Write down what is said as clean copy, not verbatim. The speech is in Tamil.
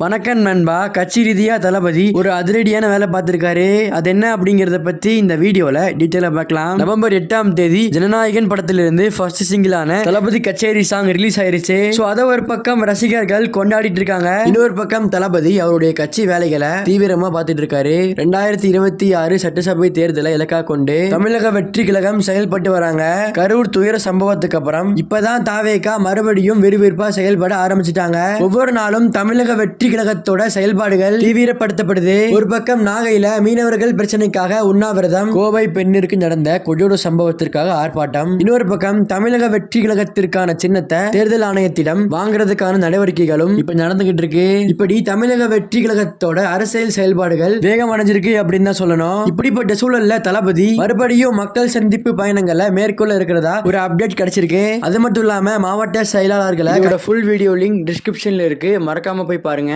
வணக்கம் நண்பா. கட்சி ரீதியா தளபதி ஒரு அதிரடியான வேலை பார்த்திருக்காரு. அது என்ன அப்படிங்கறத பத்தி இந்த வீடியோல டீடைலா பார்க்கலாம். நவம்பர் 8ஆம் தேதி ஜனநாயகன் படத்திலிருந்து ஃபர்ஸ்ட் சிங்கிளான தளபதி கச்சேரி சாங் ரிலீஸ் ஆயிருச்சு. சோ அத ஒரு பக்கம் ரசிகர்கள் கொண்டாடிட்டு இருக்காங்க. இன்னொரு பக்கம் தளபதி அவருடைய கட்சி வேலைகளை தீவிரமா பார்த்துட்டு இருக்காரு. 2026 சட்டசபை தேர்தலை இலக்கா கொண்டு தமிழக வெற்றி கழகம் செயல்பட்டு வராங்க. கரூர் துயர சம்பவத்துக்கு அப்புறம் இப்பதான் தாவேகா மறுபடியும் விறுவிறுப்பா செயல்பட ஆரம்பிச்சிட்டாங்க. ஒவ்வொரு நாளும் தமிழக வெற்றி கழகத்தோட செயல்பாடுகள் தீவிரப்படுத்தப்படுது. ஒரு பக்கம் நாகையில மீனவர்கள் பிரச்சனைக்காக உண்ணாவிரதம், கோவை பெண்ணிற்கு நடந்த கொடூர சம்பவத்திற்காக ஆர்ப்பாட்டம். இன்னொரு பக்கம் தமிழக வெற்றி கழகத்திற்கான சின்னத்தை தேர்தல் ஆணையத்திடம் வாங்குறதுக்கான நடவடிக்கைகளும் இப்ப நடந்துகிட்டு இருக்கு. இப்படி தமிழக வெற்றி கழகத்தோட அரசியல் செயல்பாடுகள் வேகம் அடைஞ்சிருக்கு அப்படின்னு தான் சொல்லணும். இப்படிப்பட்ட சூழல்ல தளபதி மறுபடியும் மக்கள் சந்திப்பு பயணங்களை மேற்கொள்ள இருக்கிறதா ஒரு அப்டேட் கிடைச்சிருக்கு. அது மட்டும் இல்லாம மாவட்ட செயலாளர்களை ஃபுல் வீடியோ லிங்க் டிஸ்கிரிப்ஷன்ல இருக்கு, மறக்காம போய் பாருங்க.